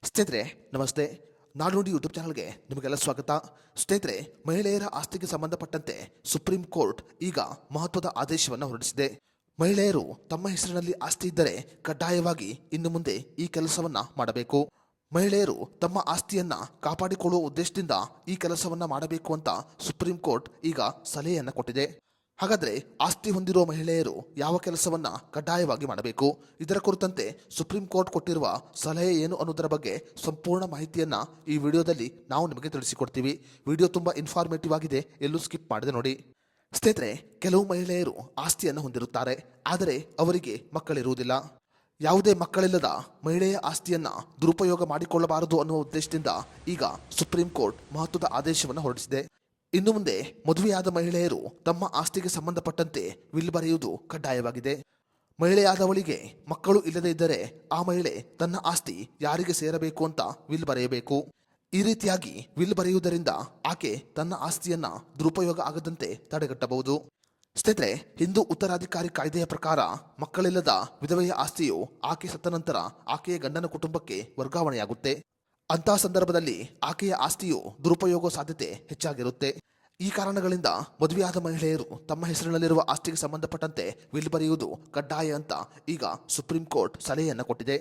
ಸ್ನೇಹಿತರೆ ನಮಸ್ತೆ. ನಾಡುನುಡಿ ಯೂಟ್ಯೂಬ್ ಚಾನಲ್ಗೆ ನಿಮಗೆಲ್ಲ ಸ್ವಾಗತ. ಸ್ನೇಹಿತರೆ, ಮಹಿಳೆಯರ ಆಸ್ತಿಗೆ ಸಂಬಂಧಪಟ್ಟಂತೆ ಸುಪ್ರೀಂ ಕೋರ್ಟ್ ಈಗ ಮಹತ್ವದ ಆದೇಶವನ್ನು ಹೊರಡಿಸಿದೆ. ಮಹಿಳೆಯರು ತಮ್ಮ ಹೆಸರಿನಲ್ಲಿ ಆಸ್ತಿ ಇದ್ದರೆ ಕಡ್ಡಾಯವಾಗಿ ಇನ್ನು ಮುಂದೆ ಈ ಕೆಲಸವನ್ನ ಮಾಡಬೇಕು. ಮಹಿಳೆಯರು ತಮ್ಮ ಆಸ್ತಿಯನ್ನ ಕಾಪಾಡಿಕೊಳ್ಳುವ ಉದ್ದೇಶದಿಂದ ಈ ಕೆಲಸವನ್ನ ಮಾಡಬೇಕು ಅಂತ ಸುಪ್ರೀಂ ಕೋರ್ಟ್ ಈಗ ಸಲಹೆಯನ್ನ ಕೊಟ್ಟಿದೆ. ಹಾಗಾದ್ರೆ ಆಸ್ತಿ ಹೊಂದಿರುವ ಮಹಿಳೆಯರು ಯಾವ ಕೆಲಸವನ್ನ ಕಡ್ಡಾಯವಾಗಿ ಮಾಡಬೇಕು, ಇದರ ಕುರಿತಂತೆ ಸುಪ್ರೀಂ ಕೋರ್ಟ್ ಕೊಟ್ಟಿರುವ ಸಲಹೆ ಏನು ಅನ್ನೋದರ ಬಗ್ಗೆ ಸಂಪೂರ್ಣ ಮಾಹಿತಿಯನ್ನ ಈ ವಿಡಿಯೋದಲ್ಲಿ ನಾವು ನಿಮಗೆ ತಿಳಿಸಿಕೊಡ್ತೀವಿ. ವಿಡಿಯೋ ತುಂಬಾ ಇನ್ಫಾರ್ಮೇಟಿವ್ ಆಗಿದೆ, ಎಲ್ಲೂ ಸ್ಕಿಪ್ ಮಾಡದೆ ನೋಡಿ. ಸ್ನೇಹಿತರೆ, ಕೆಲವು ಮಹಿಳೆಯರು ಆಸ್ತಿಯನ್ನು ಹೊಂದಿರುತ್ತಾರೆ, ಆದರೆ ಅವರಿಗೆ ಮಕ್ಕಳಿರುವುದಿಲ್ಲ. ಯಾವುದೇ ಮಕ್ಕಳಿಲ್ಲದ ಮಹಿಳೆಯ ಆಸ್ತಿಯನ್ನ ದುರುಪಯೋಗ ಮಾಡಿಕೊಳ್ಳಬಾರದು ಅನ್ನುವ ಉದ್ದೇಶದಿಂದ ಈಗ ಸುಪ್ರೀಂ ಕೋರ್ಟ್ ಮಹತ್ವದ ಆದೇಶವನ್ನು ಹೊರಡಿಸಿದೆ. ಇನ್ನು ಮುಂದೆ ಮದುವೆಯಾದ ಮಹಿಳೆಯರು ತಮ್ಮ ಆಸ್ತಿಗೆ ಸಂಬಂಧಪಟ್ಟಂತೆ ವಿಲ್ ಬರೆಯುವುದು ಕಡ್ಡಾಯವಾಗಿದೆ. ಮಹಿಳೆಯಾದವಳಿಗೆ ಮಕ್ಕಳು ಇಲ್ಲದೇ ಇದ್ದರೆ ಆ ಮಹಿಳೆ ತನ್ನ ಆಸ್ತಿ ಯಾರಿಗೆ ಸೇರಬೇಕು ಅಂತ ವಿಲ್ ಬರೆಯಬೇಕು. ಈ ರೀತಿಯಾಗಿ ವಿಲ್ ಬರೆಯುವುದರಿಂದ ಆಕೆ ತನ್ನ ಆಸ್ತಿಯನ್ನ ದುರುಪಯೋಗ ಆಗದಂತೆ ತಡೆಗಟ್ಟಬಹುದು. ಸ್ನೇಹಿತರೆ, ಹಿಂದೂ ಉತ್ತರಾಧಿಕಾರಿ ಕಾಯ್ದೆಯ ಪ್ರಕಾರ ಮಕ್ಕಳಿಲ್ಲದ ವಿಧವೆಯ ಆಸ್ತಿಯು ಆಕೆ ಸತ್ತ ನಂತರ ಆಕೆಯ ಗಂಡನ ಕುಟುಂಬಕ್ಕೆ ವರ್ಗಾವಣೆಯಾಗುತ್ತೆ. ಅಂತಹ ಸಂದರ್ಭದಲ್ಲಿ ಆಕೆಯ ಆಸ್ತಿಯು ದುರುಪಯೋಗ ಸಾಧ್ಯತೆ ಹೆಚ್ಚಾಗಿರುತ್ತೆ. ಈ ಕಾರಣಗಳಿಂದ ಮದುವೆಯಾದ ಮಹಿಳೆಯರು ತಮ್ಮ ಹೆಸರಿನಲ್ಲಿರುವ ಆಸ್ತಿಗೆ ಸಂಬಂಧಪಟ್ಟಂತೆ ವಿಲ್ ಬರೆಯುವುದು ಕಡ್ಡಾಯ ಅಂತ ಈಗ ಸುಪ್ರೀಂ ಕೋರ್ಟ್ ಸಲಹೆಯನ್ನು ಕೊಟ್ಟಿದೆ.